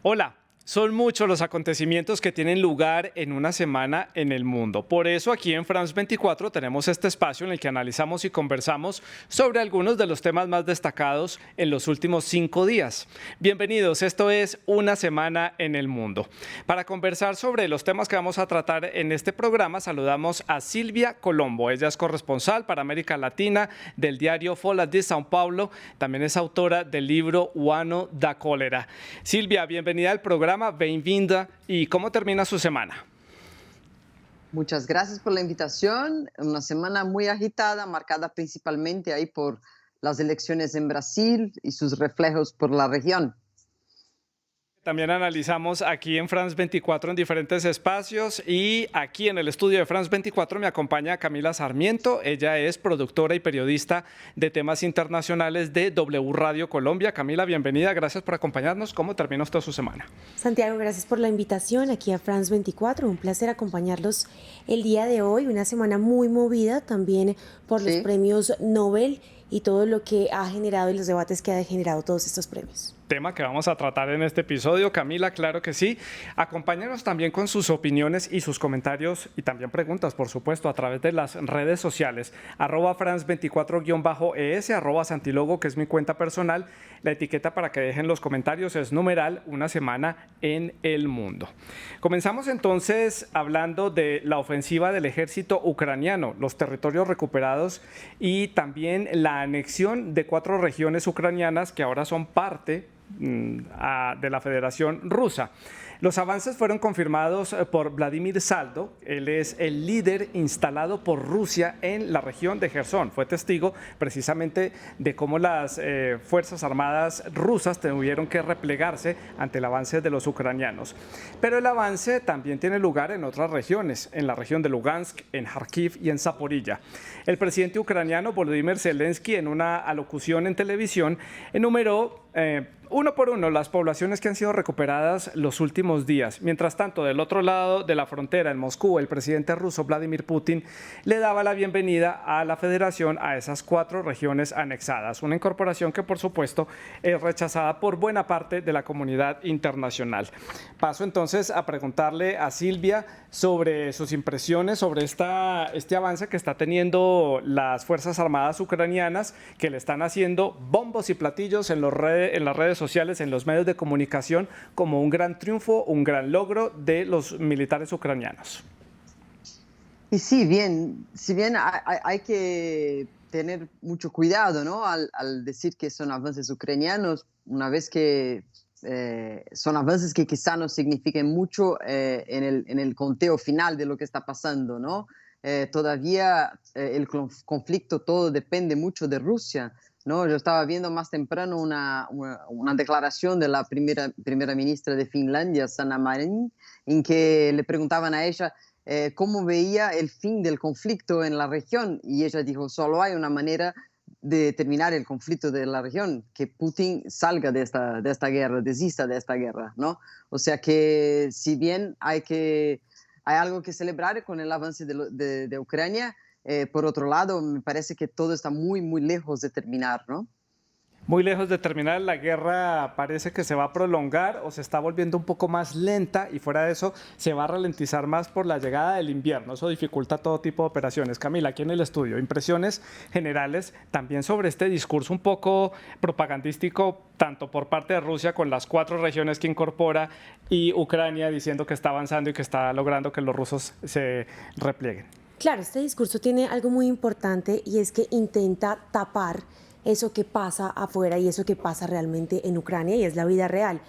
Hola, son muchos los acontecimientos que tienen lugar en una semana en el mundo. Por eso aquí en France 24 tenemos este espacio en el que analizamos y conversamos sobre algunos de los temas más destacados en los últimos 5 días. Bienvenidos, esto es Una Semana en el Mundo. Para conversar sobre los temas que vamos a tratar en este programa, saludamos a Silvia Colombo. Ella es corresponsal para América Latina del diario Folha de São Paulo. También es autora del libro O Ano da Cólera. Silvia, bienvenida al programa. Bem-vinda. ¿Y cómo termina su semana? Muchas gracias por la invitación. Una semana muy agitada, marcada principalmente ahí por las elecciones en Brasil y sus reflejos por la región. También analizamos aquí en France 24 en diferentes espacios y aquí en el estudio de France 24 me acompaña Camila Sarmiento. Ella es productora y periodista de temas internacionales de W Radio Colombia. Camila, bienvenida, gracias por acompañarnos. ¿Cómo termina usted su semana? Santiago, gracias por la invitación aquí a France 24. Un placer acompañarlos el día de hoy. Una semana muy movida también por los premios Nobel y todo lo que ha generado y los debates que ha generado todos estos premios. Tema que vamos a tratar en este episodio. Camila, claro que sí. Acompáñanos también con sus opiniones y sus comentarios y también preguntas, por supuesto, a través de las redes sociales. @France24-ES, @Santilogo, que es mi cuenta personal. La etiqueta para que dejen los comentarios es numeral Una Semana en el Mundo. Comenzamos entonces hablando de la ofensiva del ejército ucraniano, los territorios recuperados y también la anexión de 4 regiones ucranianas que ahora son parte de la Federación Rusa. Los avances fueron confirmados por Vladimir Saldo. Él es el líder instalado por Rusia en la región de Jersón. Fue testigo precisamente de cómo las Fuerzas Armadas rusas tuvieron que replegarse ante el avance de los ucranianos. Pero el avance también tiene lugar en otras regiones, en la región de Lugansk, en Kharkiv y en Zaporilla. El presidente ucraniano Volodymyr Zelensky, en una alocución en televisión, enumeró uno por uno las poblaciones que han sido recuperadas los últimos días. Mientras tanto, del otro lado de la frontera, en Moscú, el presidente ruso Vladimir Putin le daba la bienvenida a la federación a esas 4 regiones anexadas. Una incorporación que, por supuesto, es rechazada por buena parte de la comunidad internacional. Paso entonces a preguntarle a Silvia sobre sus impresiones sobre este avance que está teniendo las Fuerzas Armadas ucranianas, que le están haciendo bombos y platillos en las redes sociales, en los medios de comunicación, como un gran triunfo, un gran logro de los militares ucranianos. Y sí, si bien hay que tener mucho cuidado, ¿no? al decir que son avances ucranianos, una vez que son avances que quizá no signifiquen mucho en el conteo final de lo que está pasando, ¿no? Todavía el conflicto todo depende mucho de Rusia, ¿no? Yo estaba viendo más temprano una declaración de la primera ministra de Finlandia, Sanna Marin, en que le preguntaban a ella cómo veía el fin del conflicto en la región, y ella dijo: solo hay una manera de terminar el conflicto de la región, que Putin salga de esta guerra, desista de esta guerra, ¿no? O sea que si bien hay algo que celebrar con el avance de Ucrania, por otro lado, me parece que todo está muy, muy lejos de terminar, ¿no? Muy lejos de terminar, la guerra parece que se va a prolongar o se está volviendo un poco más lenta, y fuera de eso se va a ralentizar más por la llegada del invierno. Eso dificulta todo tipo de operaciones. Camila, aquí en el estudio, impresiones generales también sobre este discurso un poco propagandístico, tanto por parte de Rusia con las 4 regiones que incorpora y Ucrania diciendo que está avanzando y que está logrando que los rusos se replieguen. Claro, este discurso tiene algo muy importante, y es que intenta tapar eso que pasa afuera y eso que pasa realmente en Ucrania, y es la vida real.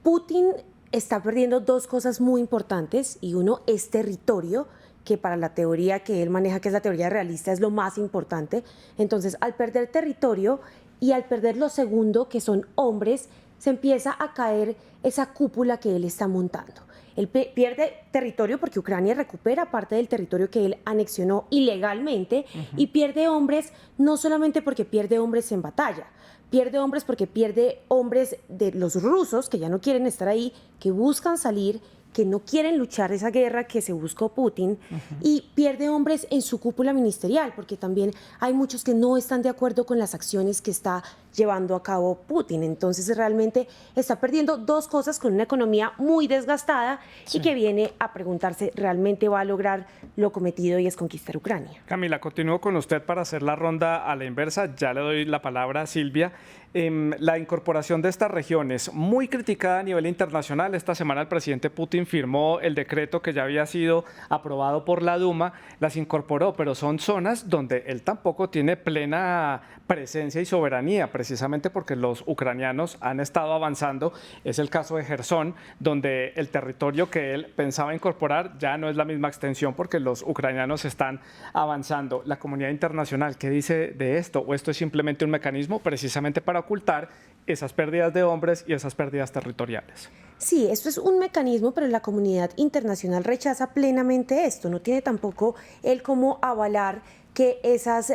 Putin está perdiendo 2 cosas muy importantes, y uno es territorio, que para la teoría que él maneja, que es la teoría realista, es lo más importante. Entonces, al perder territorio y al perder lo segundo, que son hombres, se empieza a caer esa cúpula que él está montando. Él pierde territorio porque Ucrania recupera parte del territorio que él anexionó ilegalmente, y pierde hombres no solamente porque pierde hombres en batalla, pierde hombres porque pierde hombres de los rusos que ya no quieren estar ahí, que buscan salir, que no quieren luchar esa guerra que se buscó Putin y pierde hombres en su cúpula ministerial, porque también hay muchos que no están de acuerdo con las acciones que está llevando a cabo Putin. Entonces realmente está perdiendo dos cosas con una economía muy desgastada y que viene a preguntarse, ¿realmente va a lograr lo cometido y es conquistar Ucrania? Camila, continúo con usted para hacer la ronda a la inversa. Ya le doy la palabra a Silvia. La incorporación de estas regiones, muy criticada a nivel internacional. Esta semana el presidente Putin firmó el decreto que ya había sido aprobado por la Duma, las incorporó, pero son zonas donde él tampoco tiene plena presencia y soberanía, precisamente porque los ucranianos han estado avanzando. Es el caso de Jersón, donde el territorio que él pensaba incorporar ya no es la misma extensión porque los ucranianos están avanzando. La comunidad internacional, ¿qué dice de esto? ¿O esto es simplemente un mecanismo precisamente para ocultar esas pérdidas de hombres y esas pérdidas territoriales? Sí, esto es un mecanismo, pero la comunidad internacional rechaza plenamente esto. No tiene tampoco él cómo avalar que esas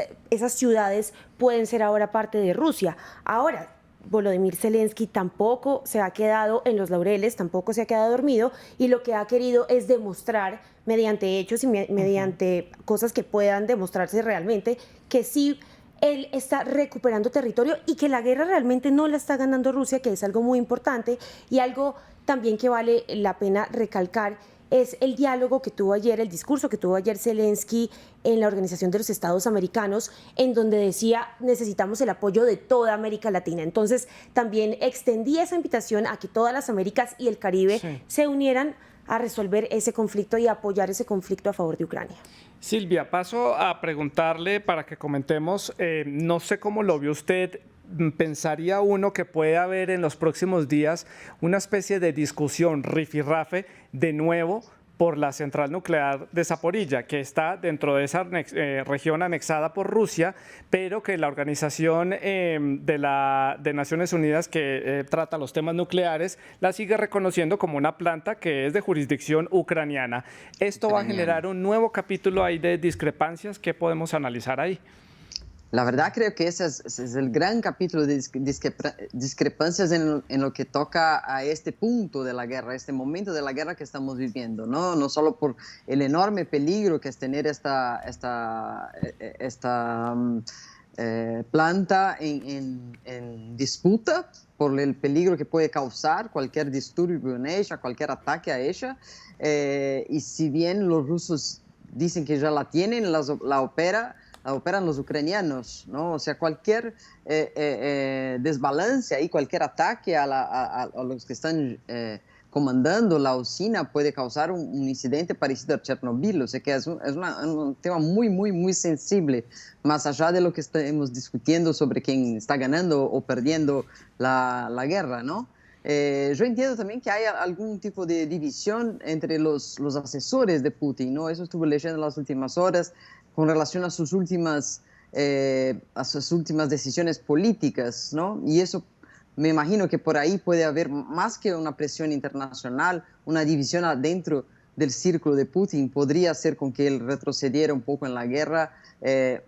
ciudades pueden ser ahora parte de Rusia. Ahora, Volodymyr Zelensky tampoco se ha quedado en los laureles, tampoco se ha quedado dormido, y lo que ha querido es demostrar mediante hechos y mediante cosas que puedan demostrarse realmente que sí él está recuperando territorio y que la guerra realmente no la está ganando Rusia, que es algo muy importante. Y algo también que vale la pena recalcar es el diálogo que tuvo ayer, el discurso que tuvo ayer Zelensky en la Organización de los Estados Americanos, en donde decía necesitamos el apoyo de toda América Latina. Entonces también extendía esa invitación a que todas las Américas y el Caribe se unieran a resolver ese conflicto y a apoyar ese conflicto a favor de Ucrania. Silvia, paso a preguntarle para que comentemos, no sé cómo lo vio usted. Pensaría uno que puede haber en los próximos días una especie de discusión rifirrafe de nuevo por la central nuclear de Zaporilla, que está dentro de esa región anexada por Rusia, pero que la Organización de Naciones Unidas que trata los temas nucleares la sigue reconociendo como una planta que es de jurisdicción ucraniana. ¿Esto va a generar un nuevo capítulo ahí de discrepancias? ¿Qué podemos analizar ahí? La verdad creo que ese es el gran capítulo de discrepancias en lo que toca a este punto de la guerra, este momento de la guerra que estamos viviendo, ¿no? No solo por el enorme peligro que es tener esta planta en disputa, por el peligro que puede causar cualquier disturbio en ella, cualquier ataque a ella. Y si bien los rusos dicen que ya la tienen, la operan los ucranianos, ¿no? O sea, cualquier desbalance y cualquier ataque a los que están comandando la usina puede causar un incidente parecido a Chernobyl. O sea, que es un tema muy, muy, muy sensible, más allá de lo que estamos discutiendo sobre quién está ganando o perdiendo la guerra, ¿no? Yo entiendo también que hay algún tipo de división entre los asesores de Putin, ¿no? Eso estuve leyendo en las últimas horas con relación a sus últimas decisiones políticas, ¿no? Y eso me imagino que por ahí puede haber más que una presión internacional, una división adentro del círculo de Putin podría hacer con que él retrocediera un poco en la guerra,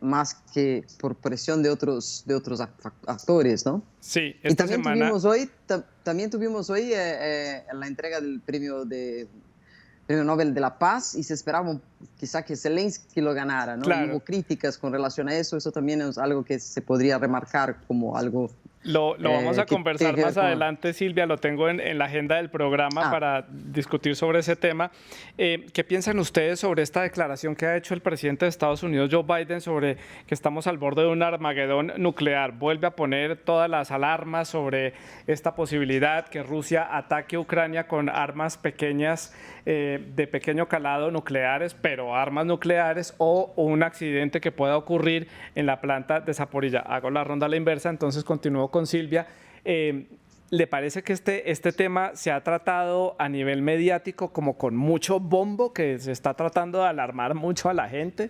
más que por presión de otros actores, ¿no? Sí, y también tuvimos hoy la entrega del Premio Nobel de la Paz y se esperaba quizá que Zelensky lo ganara, ¿no? Claro. Y hubo críticas con relación a eso. Eso también es algo que se podría remarcar como algo... Lo vamos a conversar más adelante, Silvia, lo tengo en la agenda del programa para discutir sobre ese tema. ¿Qué piensan ustedes sobre esta declaración que ha hecho el presidente de Estados Unidos, Joe Biden, sobre que estamos al borde de un Armagedón nuclear? Vuelve a poner todas las alarmas sobre esta posibilidad que Rusia ataque a Ucrania con armas pequeñas, de pequeño calado nucleares, pero armas nucleares, o un accidente que pueda ocurrir en la planta de Zaporilla. Hago la ronda a la inversa, entonces continúo con Silvia. ¿Le parece que este tema se ha tratado a nivel mediático como con mucho bombo, que se está tratando de alarmar mucho a la gente?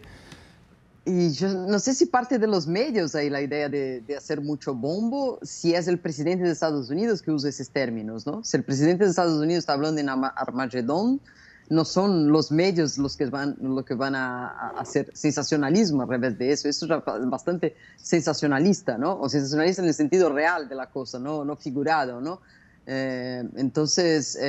Y yo no sé si parte de los medios hay la idea de hacer mucho bombo, si es el presidente de Estados Unidos que usa esos términos, ¿no? Si el presidente de Estados Unidos está hablando en Armagedón, no son los medios los que van a hacer sensacionalismo al revés de eso. Eso es bastante sensacionalista, ¿no? O sensacionalista en el sentido real de la cosa, no figurado, ¿no? Entonces,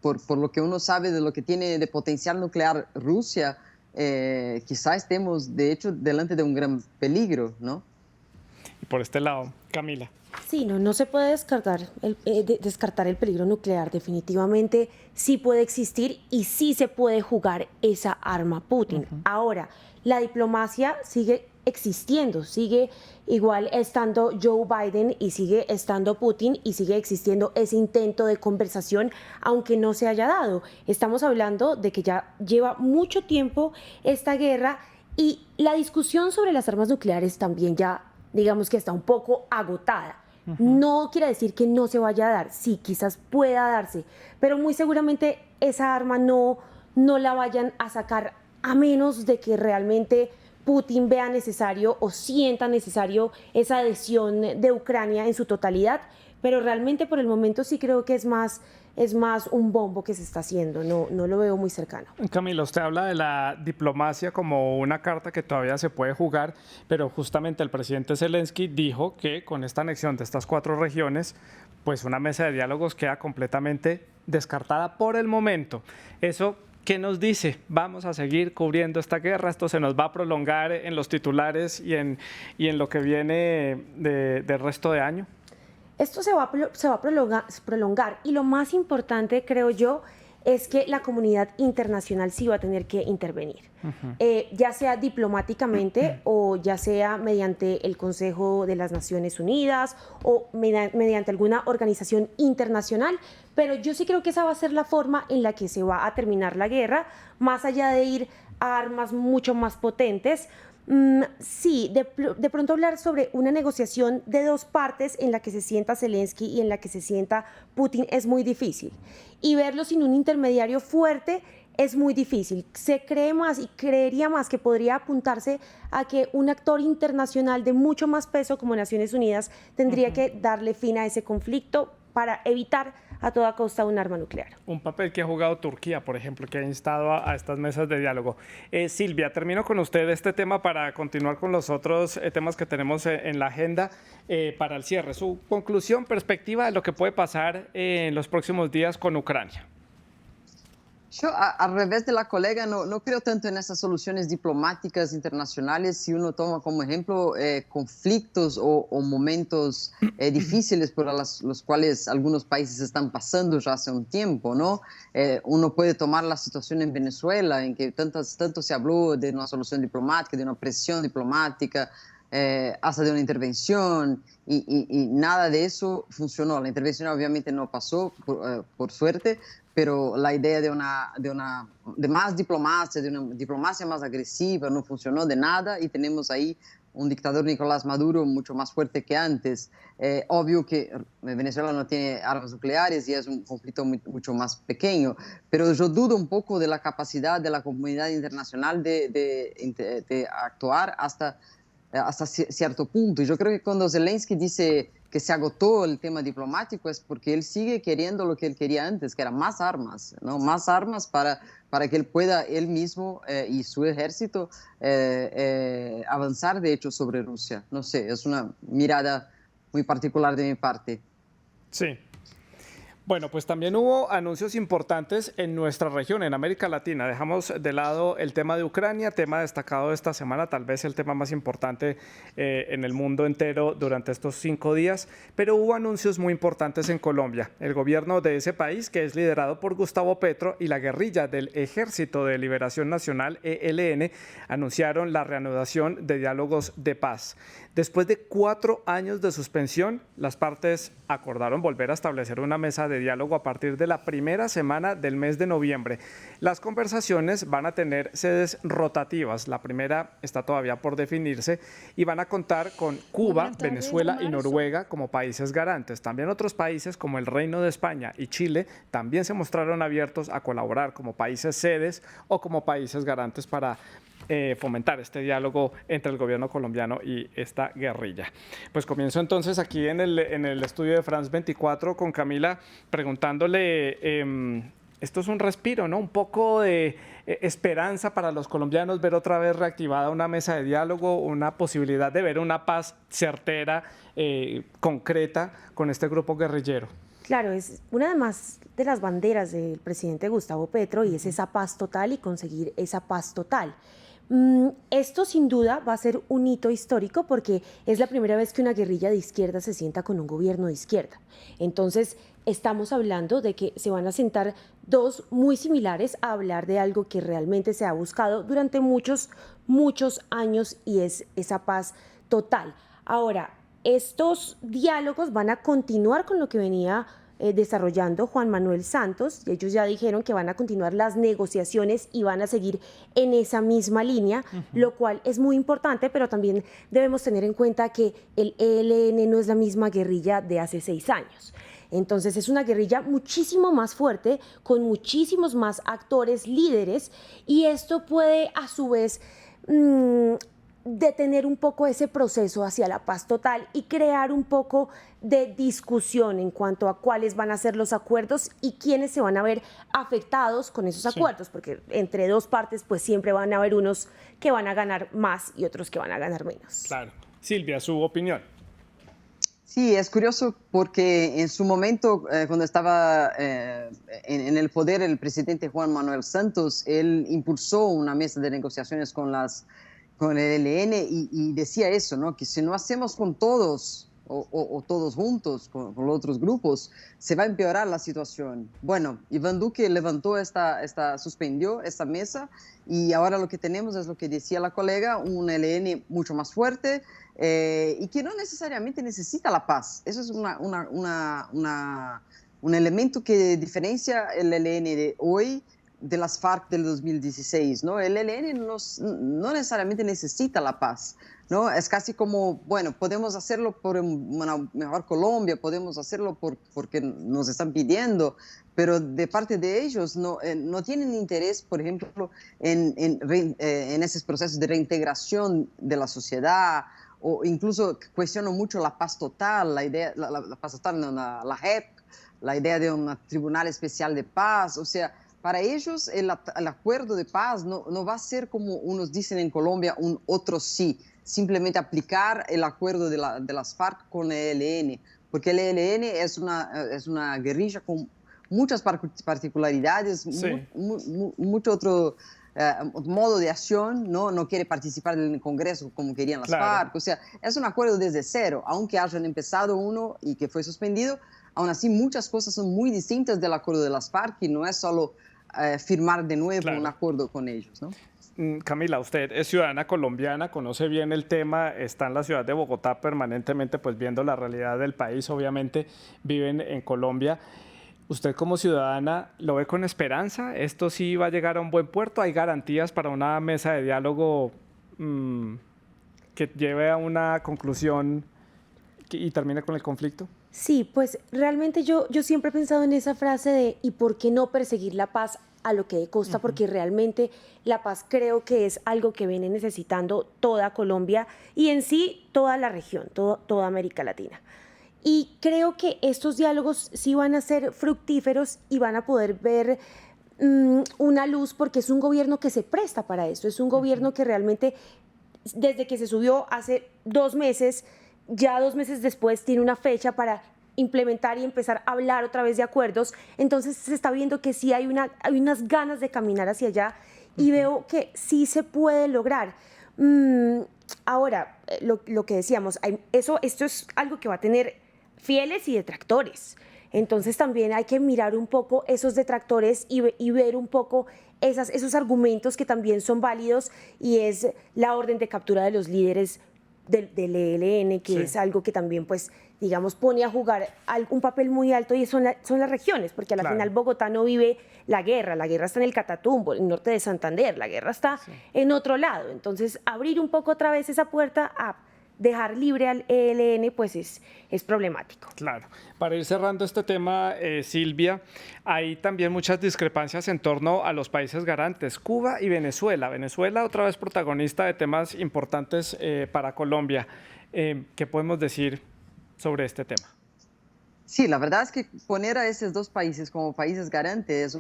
por lo que uno sabe de lo que tiene de potencial nuclear Rusia, quizá estemos, de hecho, delante de un gran peligro, ¿no? Y por este lado, Camila. Sí, no se puede descartar el peligro nuclear. Definitivamente sí puede existir y sí se puede jugar esa arma Putin. Ahora, la diplomacia sigue existiendo, sigue igual estando Joe Biden y sigue estando Putin y sigue existiendo ese intento de conversación, aunque no se haya dado. Estamos hablando de que ya lleva mucho tiempo esta guerra y la discusión sobre las armas nucleares también ya, digamos que está un poco agotada. No quiere decir que no se vaya a dar, sí, quizás pueda darse, pero muy seguramente esa arma no la vayan a sacar a menos de que realmente Putin vea necesario o sienta necesario esa adhesión de Ucrania en su totalidad, pero realmente por el momento sí creo que es más un bombo que se está haciendo, no lo veo muy cercano. Camila, usted habla de la diplomacia como una carta que todavía se puede jugar, pero justamente el presidente Zelensky dijo que con esta anexión de estas 4 regiones, pues una mesa de diálogos queda completamente descartada por el momento. Eso, ¿qué nos dice? ¿Vamos a seguir cubriendo esta guerra? ¿Esto se nos va a prolongar en los titulares y en lo que viene del resto de año? Esto se va a prolongar y lo más importante, creo yo, es que la comunidad internacional sí va a tener que intervenir, ya sea diplomáticamente o ya sea mediante el Consejo de las Naciones Unidas o mediante alguna organización internacional, pero yo sí creo que esa va a ser la forma en la que se va a terminar la guerra, más allá de ir a armas mucho más potentes. Sí, de pronto hablar sobre una negociación de 2 partes en la que se sienta Zelensky y en la que se sienta Putin es muy difícil. Y verlo sin un intermediario fuerte es muy difícil. Se cree más y creería más que podría apuntarse a que un actor internacional de mucho más peso como Naciones Unidas tendría que darle fin a ese conflicto para evitar a toda costa un arma nuclear. Un papel que ha jugado Turquía, por ejemplo, que ha instado a estas mesas de diálogo. Silvia, termino con usted este tema para continuar con los otros temas que tenemos en la agenda para el cierre. Su conclusión, perspectiva de lo que puede pasar en los próximos días con Ucrania. Yo, al revés de la colega, no creo tanto en esas soluciones diplomáticas internacionales si uno toma como ejemplo conflictos o momentos difíciles por los cuales algunos países están pasando ya hace un tiempo, ¿no? Uno puede tomar la situación en Venezuela, en que tanto se habló de una solución diplomática, de una presión diplomática, hasta de una intervención, y nada de eso funcionó. La intervención obviamente no pasó, por suerte, pero la idea de más diplomacia, de una diplomacia más agresiva, no funcionó de nada y tenemos ahí un dictador, Nicolás Maduro, mucho más fuerte que antes. Obvio que Venezuela no tiene armas nucleares y es un conflicto mucho más pequeño, pero yo dudo un poco de la capacidad de la comunidad internacional de actuar hasta cierto punto. Y yo creo que cuando Zelensky dice que se agotó el tema diplomático es porque él sigue queriendo lo que él quería antes, que era más armas, ¿no? Más armas para que él pueda, él mismo y su ejército, avanzar, de hecho, sobre Rusia. No sé, es una mirada muy particular de mi parte. Sí. Bueno, pues también hubo anuncios importantes en nuestra región, en América Latina. Dejamos de lado el tema de Ucrania, tema destacado de esta semana, tal vez el tema más importante en el mundo entero durante estos 5 días, pero hubo anuncios muy importantes en Colombia. El gobierno de ese país, que es liderado por Gustavo Petro, y la guerrilla del Ejército de Liberación Nacional, ELN, anunciaron la reanudación de diálogos de paz. Después de 4 años de suspensión, las partes acordaron volver a establecer una mesa de diálogo a partir de la primera semana del mes de noviembre. Las conversaciones van a tener sedes rotativas. La primera está todavía por definirse y van a contar con Cuba, Venezuela y Noruega como países garantes. También otros países como el Reino de España y Chile también se mostraron abiertos a colaborar como países sedes o como países garantes para fomentar este diálogo entre el gobierno colombiano y esta guerrilla. Pues comienzo entonces aquí en el estudio de France 24 con Camila preguntándole, esto es un respiro, ¿no? Un poco de esperanza para los colombianos, ver otra vez reactivada una mesa de diálogo, una posibilidad de ver una paz certera, concreta con este grupo guerrillero. Claro, es una más de las banderas del presidente Gustavo Petro y es esa paz total y conseguir esa paz total. Esto sin duda va a ser un hito histórico porque es la primera vez que una guerrilla de izquierda se sienta con un gobierno de izquierda. Entonces, estamos hablando de que se van a sentar dos muy similares a hablar de algo que realmente se ha buscado durante muchos, muchos años y es esa paz total. Ahora, estos diálogos van a continuar con lo que venía desarrollando Juan Manuel Santos, y ellos ya dijeron que van a continuar las negociaciones y van a seguir en esa misma línea, lo cual es muy importante, pero también debemos tener en cuenta que el ELN no es la misma guerrilla de hace 6 años. Entonces es una guerrilla muchísimo más fuerte, con muchísimos más actores líderes, y esto puede a su vez detener un poco ese proceso hacia la paz total y crear un poco de discusión en cuanto a cuáles van a ser los acuerdos y quiénes se van a ver afectados con esos acuerdos, porque entre dos partes pues siempre van a haber unos que van a ganar más y otros que van a ganar menos. Claro. Silvia, su opinión. Sí, es curioso porque en su momento, cuando estaba en el poder el presidente Juan Manuel Santos, él impulsó una mesa de negociaciones con el ELN y decía eso, ¿no? Que si no hacemos con todos o todos juntos con los otros grupos, se va a empeorar la situación. Bueno, Iván Duque suspendió esta mesa y ahora lo que tenemos es lo que decía la colega, un ELN mucho más fuerte y que no necesariamente necesita la paz. Eso es un elemento que diferencia el ELN de hoy de las FARC del 2016, ¿no? El ELN no necesariamente necesita la paz, ¿no? Es casi como, bueno, podemos hacerlo por una mejor Colombia, podemos hacerlo porque nos están pidiendo, pero de parte de ellos no tienen interés, por ejemplo, en esos procesos de reintegración de la sociedad, o incluso cuestionan mucho la paz total, la paz total, no, la JEP, la idea de un tribunal especial de paz, o sea, para ellos el acuerdo de paz no va a ser como unos dicen en Colombia, un otro sí, simplemente aplicar el acuerdo de las FARC con el ELN, porque el ELN es una guerrilla con muchas particularidades, Sí. mucho otro modo de acción, no quiere participar en el Congreso como querían las Claro. FARC, o sea, es un acuerdo desde cero, aunque hayan empezado uno y que fue suspendido, aún así muchas cosas son muy distintas del acuerdo de las FARC y no es solo firmar de nuevo Claro. un acuerdo con ellos, ¿no? Camila, usted es ciudadana colombiana, conoce bien el tema, está en la ciudad de Bogotá permanentemente, pues viendo la realidad del país, obviamente viven en Colombia. ¿Usted como ciudadana lo ve con esperanza? ¿Esto sí va a llegar a un buen puerto? ¿Hay garantías para una mesa de diálogo que lleve a una conclusión y termine con el conflicto? Sí, pues realmente yo siempre he pensado en esa frase de ¿y por qué no perseguir la paz a lo que dé costa? Porque realmente la paz creo que es algo que viene necesitando toda Colombia y en sí toda la región, toda América Latina. Y creo que estos diálogos sí van a ser fructíferos y van a poder ver una luz porque es un gobierno que se presta para esto, es un gobierno que realmente desde que se subió hace 2 meses, ya 2 meses después tiene una fecha para implementar y empezar a hablar otra vez de acuerdos. Entonces se está viendo que sí hay unas ganas de caminar hacia allá y veo que sí se puede lograr. Ahora, lo que decíamos, esto es algo que va a tener fieles y detractores. Entonces también hay que mirar un poco esos detractores y ver un poco esos argumentos que también son válidos y es la orden de captura de los líderes del ELN, que Sí. es algo que también, pues, digamos, pone a jugar un papel muy alto y son las regiones, porque a la Claro. final Bogotá no vive la guerra está en el Catatumbo, en el norte de Santander, la guerra está en otro lado. Entonces, abrir un poco otra vez esa puerta a dejar libre al ELN, pues es problemático. Claro. Para ir cerrando este tema, Silvia, hay también muchas discrepancias en torno a los países garantes, Cuba y Venezuela. Venezuela otra vez protagonista de temas importantes para Colombia. ¿Qué podemos decir sobre este tema? Sí, la verdad es que poner a esos dos países como países garantes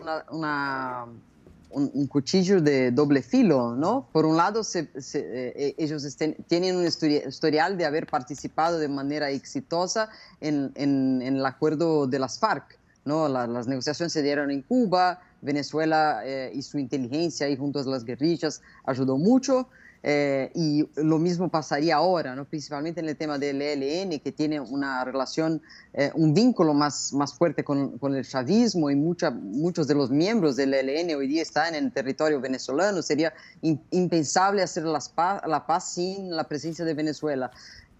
un cuchillo de doble filo, ¿no? Por un lado, ellos tienen un historial de haber participado de manera exitosa en el acuerdo de las FARC, ¿no? Las negociaciones se dieron en Cuba, Venezuela y su inteligencia y junto a las guerrillas ayudó mucho. Y lo mismo pasaría ahora, ¿no? Principalmente en el tema del ELN, que tiene una relación, un vínculo más fuerte con el chavismo, y muchos de los miembros del ELN hoy día están en el territorio venezolano. Sería impensable hacer la paz sin la presencia de Venezuela.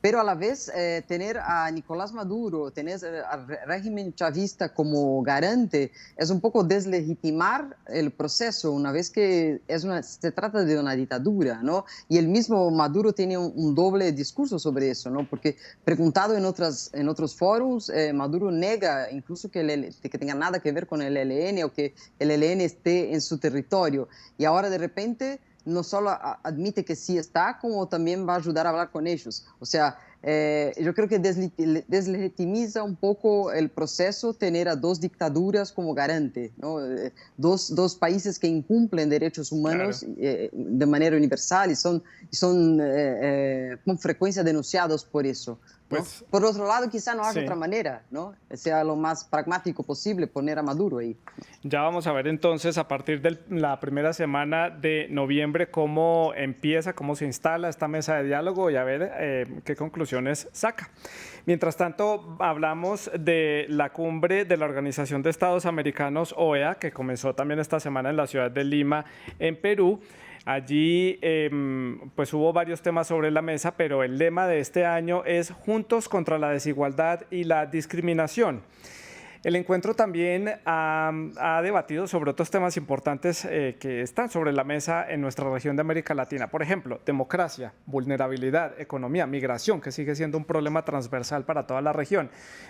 Pero a la vez tener a Nicolás Maduro, tener al régimen chavista como garante, es un poco deslegitimar el proceso, una vez que se trata de una dictadura, ¿no? Y el mismo Maduro tiene un doble discurso sobre eso, ¿no? Porque preguntado en otros foros, Maduro nega incluso que tenga nada que ver con el ELN o que el ELN esté en su territorio. Y ahora de repente no solo admite que sí está, como también va a ayudar a hablar con ellos. O sea, yo creo que deslegitimiza un poco el proceso tener a dos dictaduras como garante, ¿no? Dos países que incumplen derechos humanos, Claro. De manera universal y son con frecuencia denunciados por eso, ¿no? Pues Por otro lado, quizá no haya sí. otra manera, ¿no? Sea lo más pragmático posible poner a Maduro ahí. Ya vamos a ver entonces a partir de la primera semana de noviembre cómo empieza, cómo se instala esta mesa de diálogo y a ver qué conclusiones saca. Mientras tanto, hablamos de la cumbre de la Organización de Estados Americanos, OEA, que comenzó también esta semana en la ciudad de Lima, en Perú. Allí pues hubo varios temas sobre la mesa, pero el lema de este año es Juntos contra la desigualdad y la discriminación. El encuentro también ha debatido sobre otros temas importantes que están sobre la mesa en nuestra región de América Latina. Por ejemplo, democracia, vulnerabilidad, economía, migración, que sigue siendo un problema transversal para toda la región.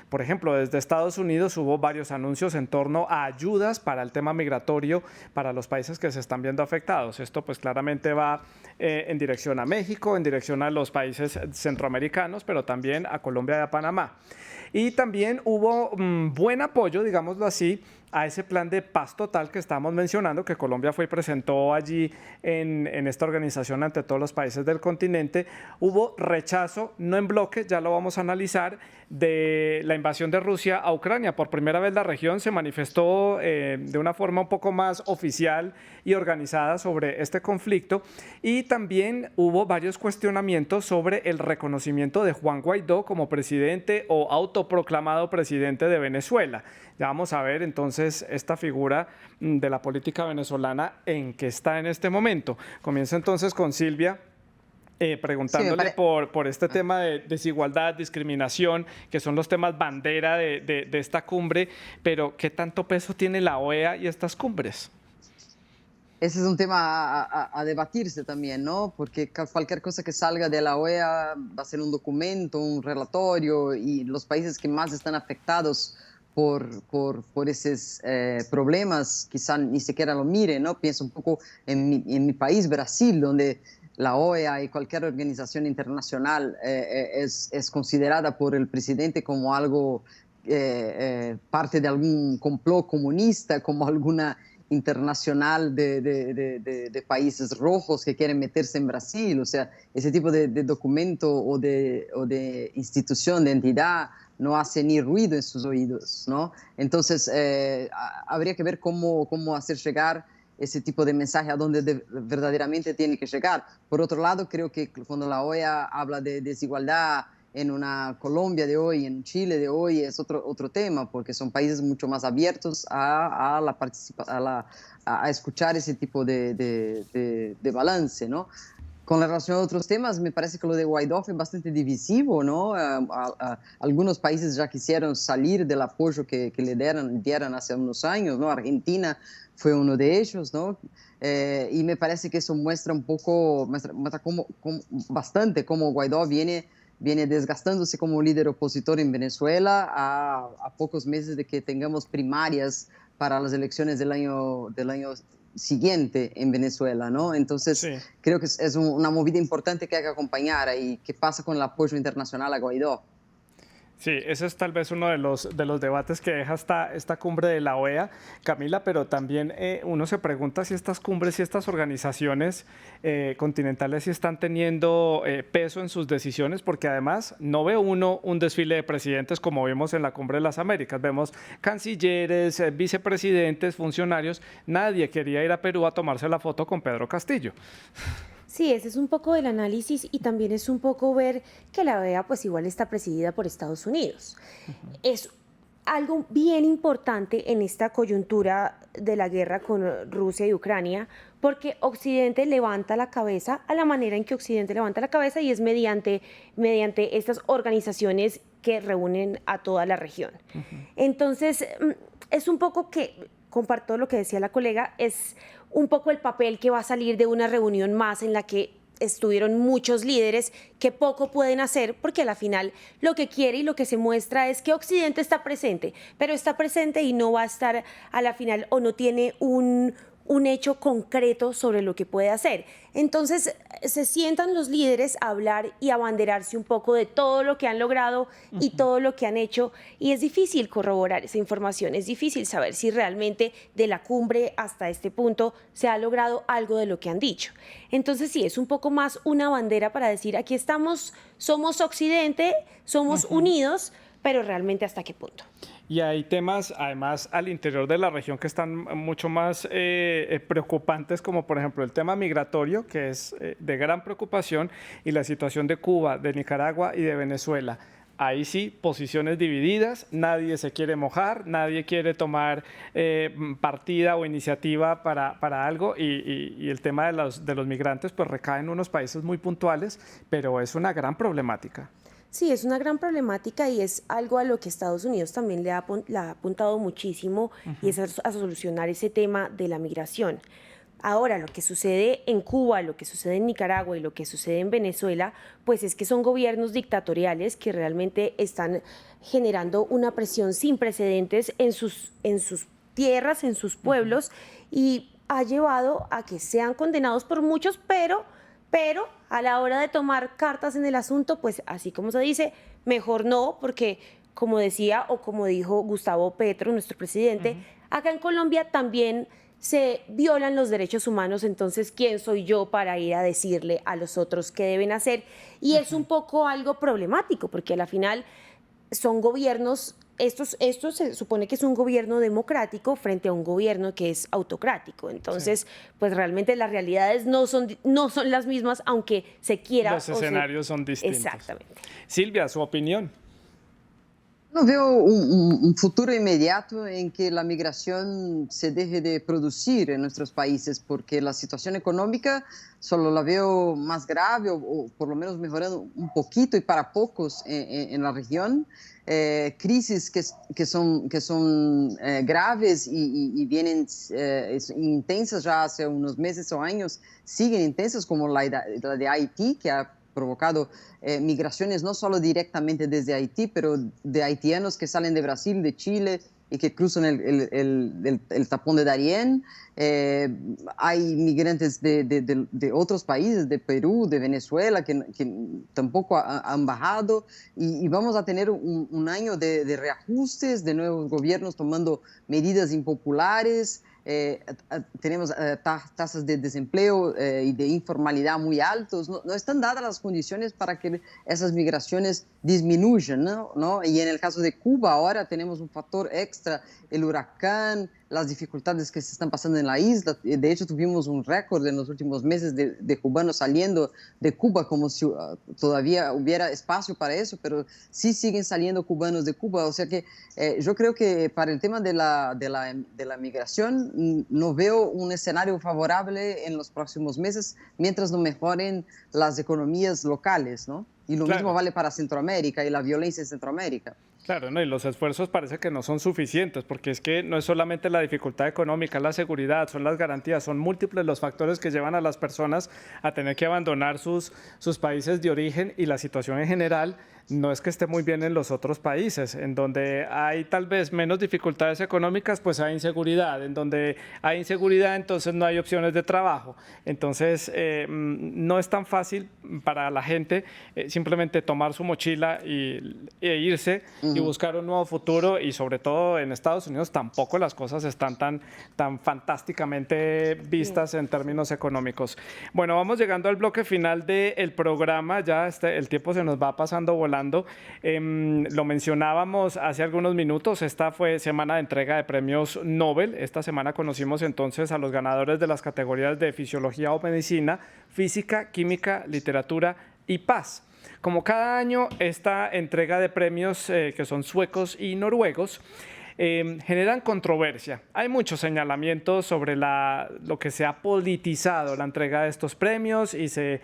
Por ejemplo, desde Estados Unidos hubo varios anuncios en torno a ayudas para el tema migratorio para los países que se están viendo afectados. Esto pues claramente va en dirección a México, en dirección a los países centroamericanos, pero también a Colombia y a Panamá. Y también hubo buen apoyo, digámoslo así, a ese plan de paz total que estábamos mencionando, que Colombia fue y presentó allí en esta organización ante todos los países del continente. Hubo rechazo, no en bloque, ya lo vamos a analizar, de la invasión de Rusia a Ucrania. Por primera vez la región se manifestó de una forma un poco más oficial y organizada sobre este conflicto. Y también hubo varios cuestionamientos sobre el reconocimiento de Juan Guaidó como presidente o autoproclamado presidente de Venezuela. Ya vamos a ver entonces esta figura de la política venezolana en que está en este momento. Comienzo entonces con Silvia. Preguntándole por este tema de desigualdad, discriminación, que son los temas bandera de esta cumbre, pero ¿qué tanto peso tiene la OEA y estas cumbres? Ese es un tema a debatirse también, ¿no? Porque cualquier cosa que salga de la OEA va a ser un documento, un relatorio, y los países que más están afectados por esos problemas quizá ni siquiera lo miren, ¿no? Pienso un poco en mi país, Brasil, donde la OEA y cualquier organización internacional es considerada por el presidente como algo, parte de algún complot comunista, como alguna internacional de países rojos que quieren meterse en Brasil. O sea, ese tipo de documento o de institución, de entidad, no hace ni ruido en sus oídos, ¿no? Entonces, habría que ver cómo hacer llegar ese tipo de mensaje a donde verdaderamente tiene que llegar. Por otro lado, creo que cuando la OEA habla de desigualdad en una Colombia de hoy, en Chile de hoy, es otro tema, porque son países mucho más abiertos a escuchar ese tipo de balance, ¿no? Con relación a otros temas, me parece que lo de Guaidó fue bastante divisivo, ¿no? Algunos países ya quisieron salir del apoyo que le dieran hace unos años, ¿no? Argentina fue uno de ellos, ¿no? Y me parece que eso muestra un poco, muestra bastante cómo Guaidó viene desgastándose como líder opositor en Venezuela a pocos meses de que tengamos primarias para las elecciones del año siguiente en Venezuela, ¿no? Entonces, Sí. creo que es una movida importante que hay que acompañar y qué pasa con el apoyo internacional a Guaidó. Sí, ese es tal vez uno de los debates que deja esta cumbre de la OEA, Camila, pero también uno se pregunta si estas cumbres y estas organizaciones continentales sí están teniendo peso en sus decisiones, porque además no ve uno un desfile de presidentes como vimos en la Cumbre de las Américas. Vemos cancilleres, vicepresidentes, funcionarios. Nadie quería ir a Perú a tomarse la foto con Pedro Castillo. Sí, ese es un poco del análisis y también es un poco ver que la OEA pues igual está presidida por Estados Unidos. Es algo bien importante en esta coyuntura de la guerra con Rusia y Ucrania, porque Occidente levanta la cabeza a la manera en que Occidente levanta la cabeza y es mediante estas organizaciones que reúnen a toda la región. Entonces, es un poco que, comparto lo que decía la colega, es un poco el papel que va a salir de una reunión más en la que estuvieron muchos líderes que poco pueden hacer, porque a la final lo que quiere y lo que se muestra es que Occidente está presente, pero está presente y no va a estar a la final o no tiene un hecho concreto sobre lo que puede hacer. Entonces se sientan los líderes a hablar y abanderarse un poco de todo lo que han logrado y todo lo que han hecho, y es difícil corroborar esa información, es difícil saber si realmente de la cumbre hasta este punto se ha logrado algo de lo que han dicho. Entonces sí, es un poco más una bandera para decir aquí estamos, somos Occidente, somos unidos, pero realmente hasta qué punto. Y hay temas, además, al interior de la región que están mucho más preocupantes, como por ejemplo el tema migratorio, que es de gran preocupación, y la situación de Cuba, de Nicaragua y de Venezuela. Ahí sí, posiciones divididas, nadie se quiere mojar, nadie quiere tomar partida o iniciativa para algo, y el tema de los migrantes pues recae en unos países muy puntuales, pero es una gran problemática. Sí, es una gran problemática y es algo a lo que Estados Unidos también le ha apuntado muchísimo, y es a solucionar ese tema de la migración. Ahora, lo que sucede en Cuba, lo que sucede en Nicaragua y lo que sucede en Venezuela, pues es que son gobiernos dictatoriales que realmente están generando una presión sin precedentes en sus tierras, en sus pueblos, y ha llevado a que sean condenados por muchos, pero a la hora de tomar cartas en el asunto, pues así como se dice, mejor no, porque como decía o como dijo Gustavo Petro, nuestro presidente, acá en Colombia también se violan los derechos humanos, entonces ¿quién soy yo para ir a decirle a los otros qué deben hacer? Y es un poco algo problemático, porque a la final son gobiernos, esto se supone que es un gobierno democrático frente a un gobierno que es autocrático. Entonces, pues realmente las realidades no son las mismas, aunque se quiera. Los escenarios son distintos. Exactamente. Silvia, su opinión. No veo un futuro inmediato en que la migración se deje de producir en nuestros países, porque la situación económica solo la veo más grave o por lo menos mejorando un poquito y para pocos en la región. Crisis que son graves y vienen intensas ya hace unos meses o años, siguen intensas, como la de Haití, que ha provocado migraciones no solo directamente desde Haití, pero de haitianos que salen de Brasil, de Chile y que cruzan el tapón de Darién. Hay migrantes de otros países, de Perú, de Venezuela, que tampoco han bajado, y vamos a tener un año de reajustes, de nuevos gobiernos tomando medidas impopulares. Tenemos tasas de desempleo y de informalidad muy altos. No están dadas las condiciones para que esas migraciones disminuyan, ¿no? Y en el caso de Cuba ahora tenemos un factor extra, el huracán, las dificultades que se están pasando en la isla. De hecho, tuvimos un récord en los últimos meses de cubanos saliendo de Cuba, como si todavía hubiera espacio para eso, pero sí siguen saliendo cubanos de Cuba. O sea que yo creo que para el tema de la migración no veo un escenario favorable en los próximos meses mientras no mejoren las economías locales, ¿no? Y lo mismo vale para Centroamérica y la violencia en Centroamérica. Claro, ¿no? Y los esfuerzos parece que no son suficientes, porque es que no es solamente la dificultad económica, la seguridad, son las garantías, son múltiples los factores que llevan a las personas a tener que abandonar sus países de origen, y la situación en general no es que esté muy bien en los otros países. En donde hay tal vez menos dificultades económicas, pues hay inseguridad. En donde hay inseguridad, entonces no hay opciones de trabajo. Entonces, no es tan fácil para la gente simplemente tomar su mochila e irse y buscar un nuevo futuro. Y sobre todo en Estados Unidos tampoco las cosas están tan fantásticamente vistas en términos económicos. Bueno, vamos llegando al bloque final del programa. Ya el tiempo se nos va pasando volando. Lo mencionábamos hace algunos minutos. Esta fue semana de entrega de premios Nobel. Esta semana conocimos entonces a los ganadores de las categorías de Fisiología o Medicina, Física, Química, Literatura y Paz. Como cada año, esta entrega de premios que son suecos y noruegos generan controversia. Hay muchos señalamientos sobre lo que se ha politizado la entrega de estos premios y se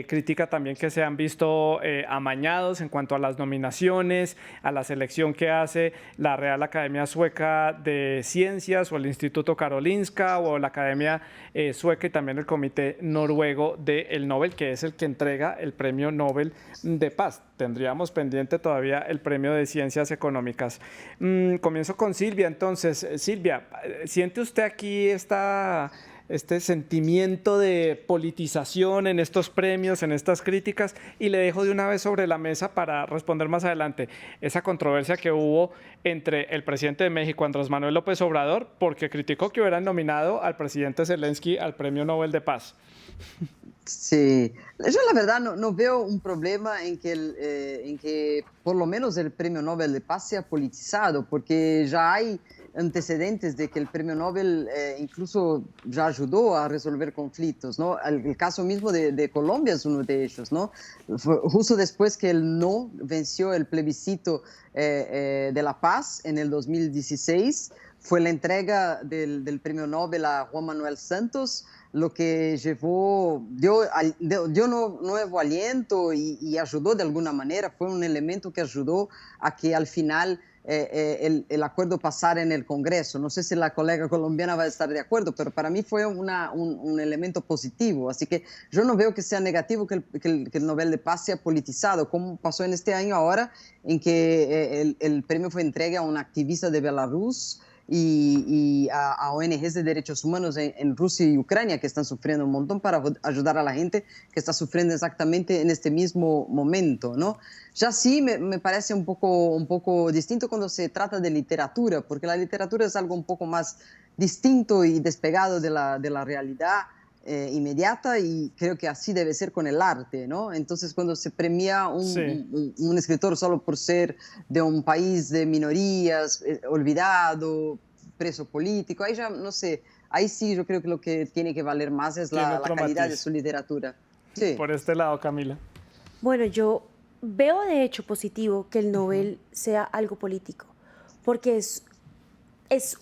critica también que se han visto amañados en cuanto a las nominaciones, a la selección que hace la Real Academia Sueca de Ciencias o el Instituto Karolinska o la Academia Sueca y también el Comité Noruego del Nobel, que es el que entrega el Premio Nobel de Paz. Tendríamos pendiente todavía el Premio de Ciencias Económicas. Comienzo con Silvia. Entonces, Silvia, ¿siente usted aquí este sentimiento de politización en estos premios, en estas críticas? Y le dejo de una vez sobre la mesa para responder más adelante esa controversia que hubo entre el presidente de México, Andrés Manuel López Obrador, porque criticó que hubieran nominado al presidente Zelensky al Premio Nobel de Paz. Sí, yo la verdad no veo un problema en que por lo menos el Premio Nobel de Paz sea politizado, porque ya hay antecedentes de que el Premio Nobel incluso ya ayudó a resolver conflictos, ¿no? El caso mismo de Colombia es uno de ellos, ¿no? Justo después que el no venció el plebiscito de la paz en el 2016, fue la entrega del Premio Nobel a Juan Manuel Santos, lo que dio nuevo aliento y ayudó de alguna manera, fue un elemento que ayudó a que al final el acuerdo pasara en el Congreso. No sé si la colega colombiana va a estar de acuerdo, pero para mí fue un elemento positivo. Así que yo no veo que sea negativo que el Nobel de Paz sea politizado, como pasó en este año ahora, en que el premio fue entregue a un activista de Belarus y a ONGs de derechos humanos en Rusia y Ucrania, que están sufriendo un montón, para ayudar a la gente que está sufriendo exactamente en este mismo momento, ¿no? Ya sí me parece un poco distinto cuando se trata de literatura, porque la literatura es algo un poco más distinto y despegado de la realidad inmediata, y creo que así debe ser con el arte, ¿no? Entonces, cuando se premia un escritor solo por ser de un país de minorías, olvidado, preso político, ahí ya no sé, ahí sí yo creo que lo que tiene que valer más es la calidad de su literatura. Sí. Por este lado, Camila. Bueno, yo veo de hecho positivo que el Nobel sea algo político, porque es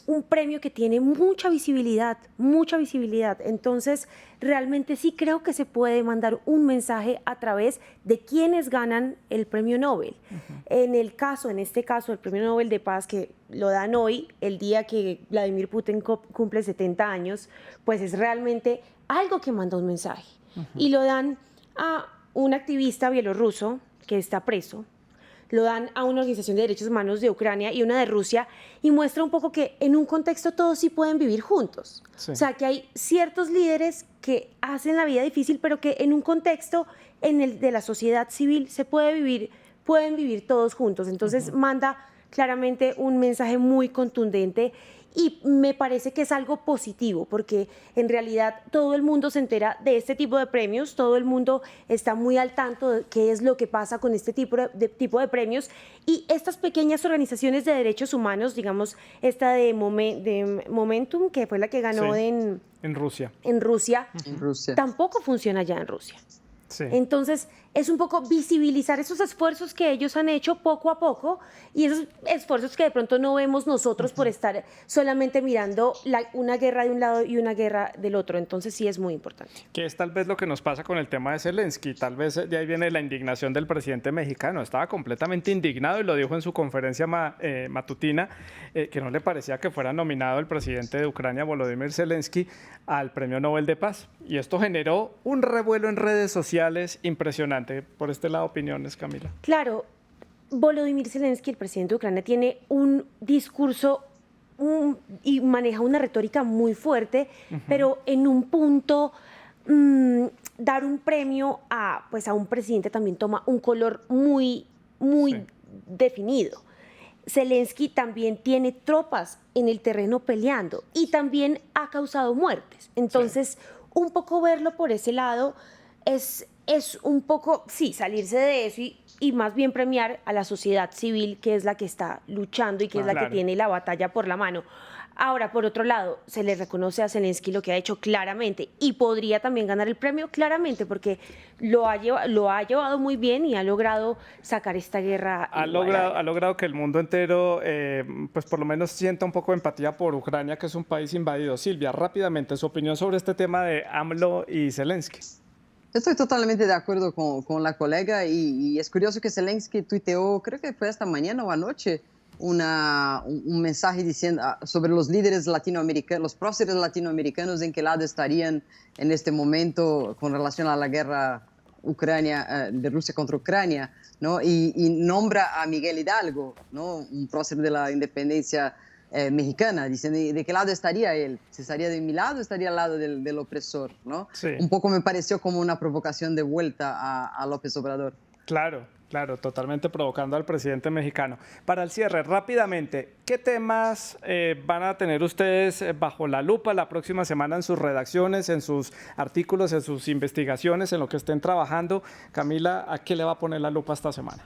un premio que tiene mucha visibilidad. Entonces, realmente sí creo que se puede mandar un mensaje a través de quienes ganan el premio Nobel. En este caso, el premio Nobel de Paz, que lo dan hoy, el día que Vladimir Putin cumple 70 años, pues es realmente algo que manda un mensaje. Y lo dan a un activista bielorruso que está preso, lo dan a una organización de derechos humanos de Ucrania y una de Rusia, y muestra un poco que en un contexto todos sí pueden vivir juntos. Sí. O sea, que hay ciertos líderes que hacen la vida difícil, pero que en un contexto de la sociedad civil pueden vivir todos juntos. Entonces manda claramente un mensaje muy contundente, y me parece que es algo positivo, porque en realidad todo el mundo se entera de este tipo de premios, todo el mundo está muy al tanto de qué es lo que pasa con este tipo de premios, y estas pequeñas organizaciones de derechos humanos, digamos esta de Momentum, que fue la que ganó en Rusia. En Rusia, tampoco funciona ya en Rusia. Sí. Entonces, es un poco visibilizar esos esfuerzos que ellos han hecho poco a poco, y esos esfuerzos que de pronto no vemos nosotros por estar solamente mirando una guerra de un lado y una guerra del otro. Entonces, sí es muy importante. Que es tal vez lo que nos pasa con el tema de Zelensky. Tal vez de ahí viene la indignación del presidente mexicano. Estaba completamente indignado y lo dijo en su conferencia matutina, que no le parecía que fuera nominado el presidente de Ucrania, Volodymyr Zelensky, al Premio Nobel de Paz. Y esto generó un revuelo en redes sociales impresionante. Por este lado, opiniones, Camila. Claro, Volodymyr Zelensky, el presidente de Ucrania, tiene un discurso y maneja una retórica muy fuerte, pero en un punto dar un premio pues a un presidente también toma un color muy Sí. definido. Zelensky también tiene tropas en el terreno peleando y también ha causado muertes. Entonces, un poco verlo por ese lado es un poco, sí, salirse de eso y más bien premiar a la sociedad civil, que es la que está luchando y que es la que Claro. tiene la batalla por la mano. Ahora, por otro lado, se le reconoce a Zelensky lo que ha hecho claramente y podría también ganar el premio claramente porque lo ha llevado muy bien y ha logrado sacar esta guerra. Ha igual adelante. logrado que el mundo entero, pues por lo menos sienta un poco de empatía por Ucrania, que es un país invadido. Silvia, rápidamente, su opinión sobre este tema de AMLO y Zelensky. Estoy totalmente de acuerdo con la colega y es curioso que Zelensky tuiteó, creo que fue esta mañana o anoche, un mensaje diciendo sobre los líderes latinoamericanos, los próceres latinoamericanos, en qué lado estarían en este momento con relación a la guerra de Rusia contra Ucrania, ¿no? Y nombra a Miguel Hidalgo, ¿no? Un prócer de la independencia mexicana, diciendo de qué lado estaría él, si estaría de mi lado, estaría al lado del opresor, ¿no? Sí. Un poco me pareció como una provocación de vuelta a López Obrador. Claro, claro, totalmente provocando al presidente mexicano. Para el cierre, rápidamente, ¿qué temas van a tener ustedes bajo la lupa la próxima semana en sus redacciones, en sus artículos, en sus investigaciones, en lo que estén trabajando? Camila, ¿a qué le va a poner la lupa esta semana?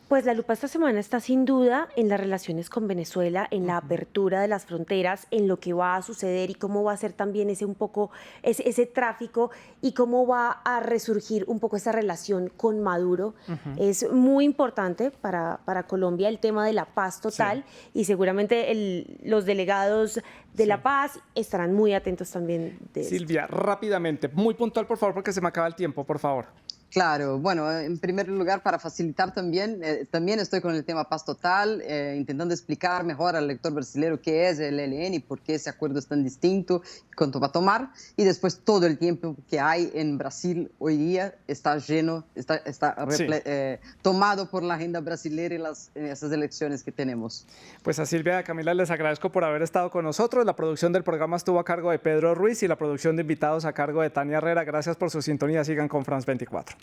Pues la lupa esta semana está sin duda en las relaciones con Venezuela, en la apertura de las fronteras, en lo que va a suceder y cómo va a ser también ese tráfico y cómo va a resurgir un poco esa relación con Maduro. Es muy importante para Colombia el tema de la paz total y seguramente los delegados de la paz estarán muy atentos también de esto. Silvia, rápidamente, muy puntual, por favor, porque se me acaba el tiempo, por favor. Claro, bueno, en primer lugar, para facilitar también, también estoy con el tema paz total, intentando explicar mejor al lector brasileño qué es el ELN y por qué ese acuerdo es tan distinto, cuánto va a tomar, y después todo el tiempo que hay en Brasil hoy día está lleno, tomado por la agenda brasileña y esas elecciones que tenemos. Pues a Silvia y a Camila les agradezco por haber estado con nosotros. La producción del programa estuvo a cargo de Pedro Ruiz y la producción de invitados a cargo de Tania Herrera. Gracias por su sintonía. Sigan con France 24.